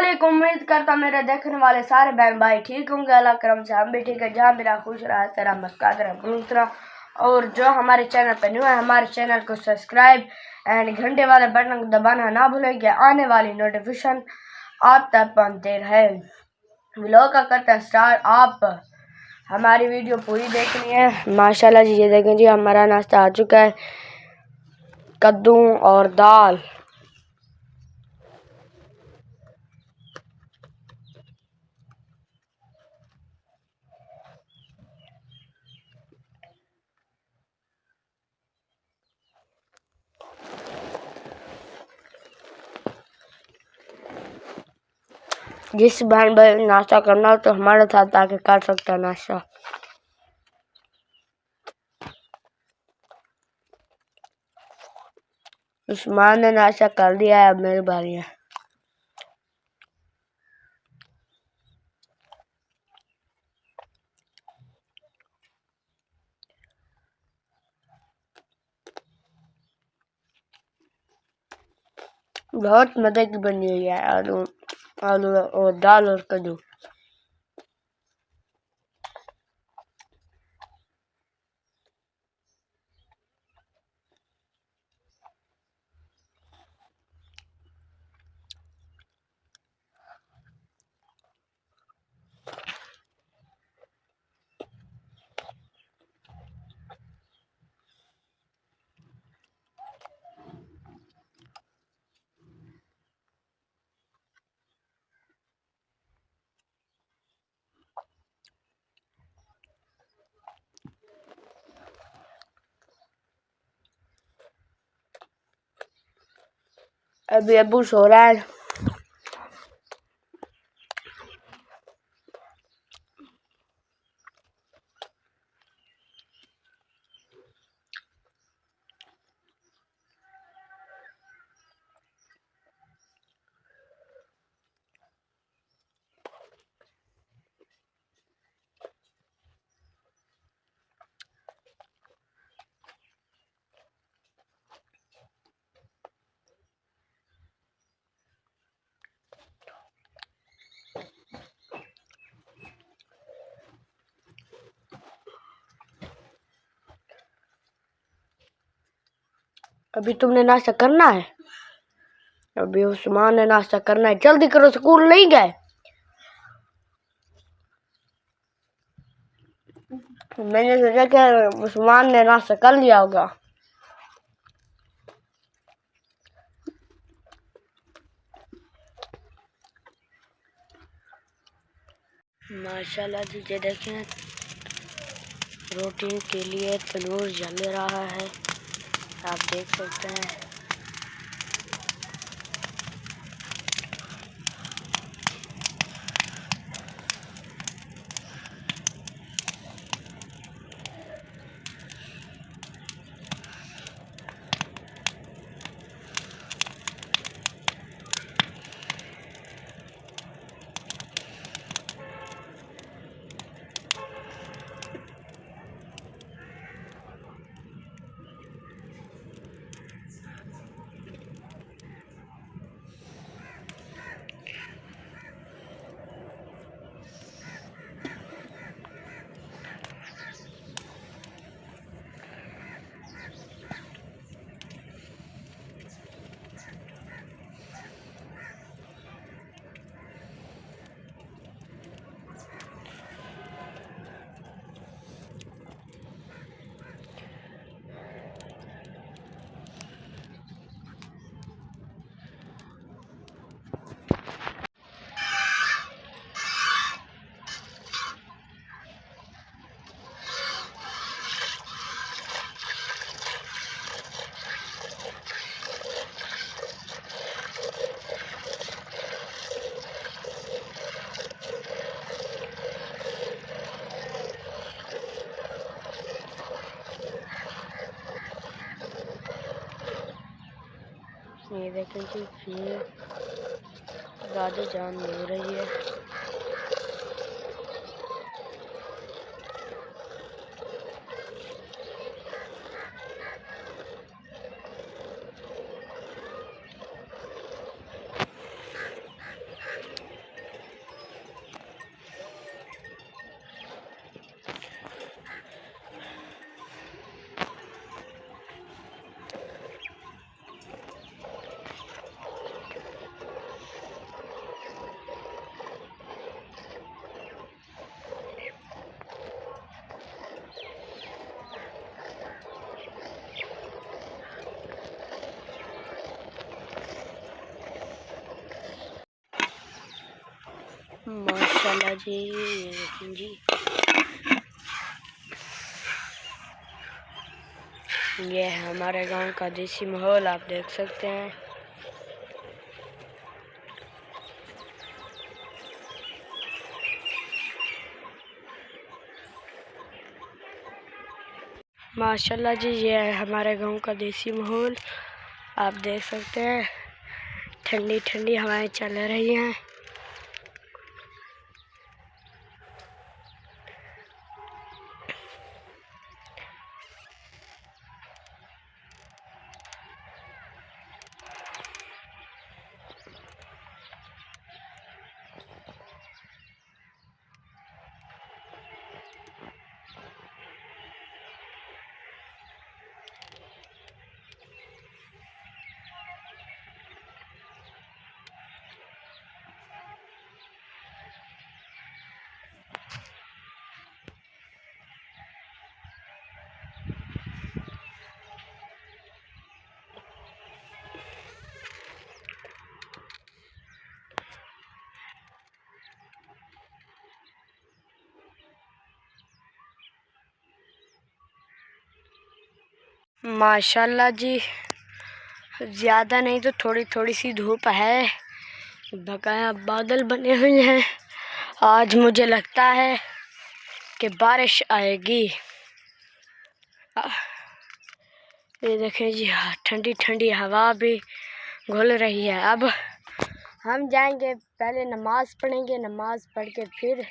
वालेकुम। उम्मीद करता मेरे देखने वाले सारे बहन भाई ठीक होंगे। अल्लाह करम से हम भी ठीक है। जहाँ मेरा खुश रहा तेरा मस्कात रहा। और जो हमारे चैनल पर न्यू है हमारे चैनल को सब्सक्राइब एंड घंटे वाले बटन को दबाना ना भूलेंगे। आने वाली नोटिफिकेशन आप तक पहुँचते रहे। व्लॉग का करते स्टार्ट। आप हमारी वीडियो पूरी देखनी है। माशाल्लाह जी, ये देखें जी हमारा नाश्ता आ चुका है, कद्दू और दाल। जिस बहन भाई नाश्ता करना हो तो हमारे साथ आके कर सकता है नाश्ता। उस्मान ने नाश्ता कर दिया है, अब मेरी बारी है। बहुत मजे की बनी हुई है आलू आलू और दाल और कद्दू। अभी अबू सो रहा है। अभी तुमने नाश्ता करना है? अभी उस्मान ने नाश्ता करना है, जल्दी करो, स्कूल नहीं गए। मैंने सोचा कि उस्मान ने नाश्ता कर लिया होगा। माशाल्लाह जी, ये देखें रोटी के लिए तंदूर जल रहा है, आप देख सकते हैं। ये देखें जी, फिर ज़्यादा जान हो रही है। माशाल्लाह जी, ये देखें जी, ये है हमारे गांव का देसी माहौल, आप देख सकते हैं। माशाल्लाह जी, ये है हमारे गांव का देसी माहौल, आप देख सकते हैं। ठंडी ठंडी हवाएं चल रही हैं। माशाल्लाह जी, ज़्यादा नहीं तो थोड़ी थोड़ी सी धूप है, बकाया बादल बने हुए हैं। आज मुझे लगता है कि बारिश आएगी। ये देखें जी, ठंडी ठंडी हवा भी घुल रही है। अब हम जाएंगे, पहले नमाज पढ़ेंगे, नमाज पढ़ के फिर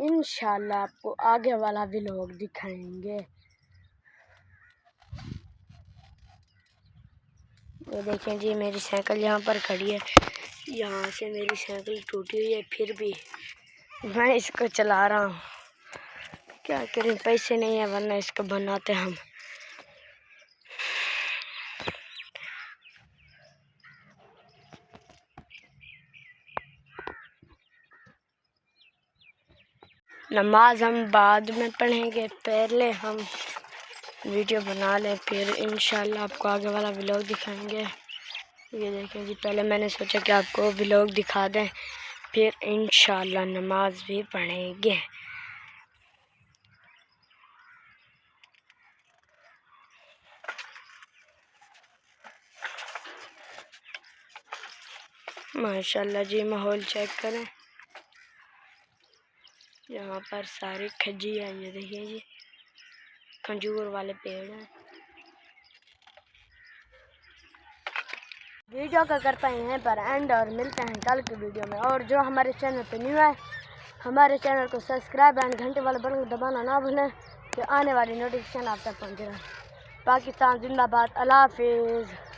इंशाल्लाह आपको आगे वाला व्लॉग दिखाएंगे। ये देखें जी, मेरी साइकिल यहाँ पर खड़ी है। यहाँ से मेरी साइकिल टूटी हुई है, फिर भी मैं इसको चला रहा हूँ। क्या करें, पैसे नहीं है, वरना इसको बनाते हम। नमाज हम बाद में पढ़ेंगे, पहले हम वीडियो बना लें, फिर इंशाल्लाह आपको आगे वाला व्लॉग दिखाएंगे। ये देखें जी, पहले मैंने सोचा कि आपको व्लॉग दिखा दें, फिर इंशाल्लाह नमाज भी पढ़ेंगे। माशाल्लाह जी, माहौल चेक करें। यहाँ पर सारी खजी है, ये देखिए जी, खजूर वाले पेड़ हैं। वीडियो का करता है यहीं पर एंड, और मिलते हैं कल की वीडियो में। और जो हमारे चैनल पे न्यू है, हमारे चैनल को सब्सक्राइब एंड घंटे वाले बटन को दबाना ना भूलें, कि आने वाली नोटिफिकेशन आप तक पहुँचे। पाकिस्तान जिंदाबाद, अल्लाह हाफिज़।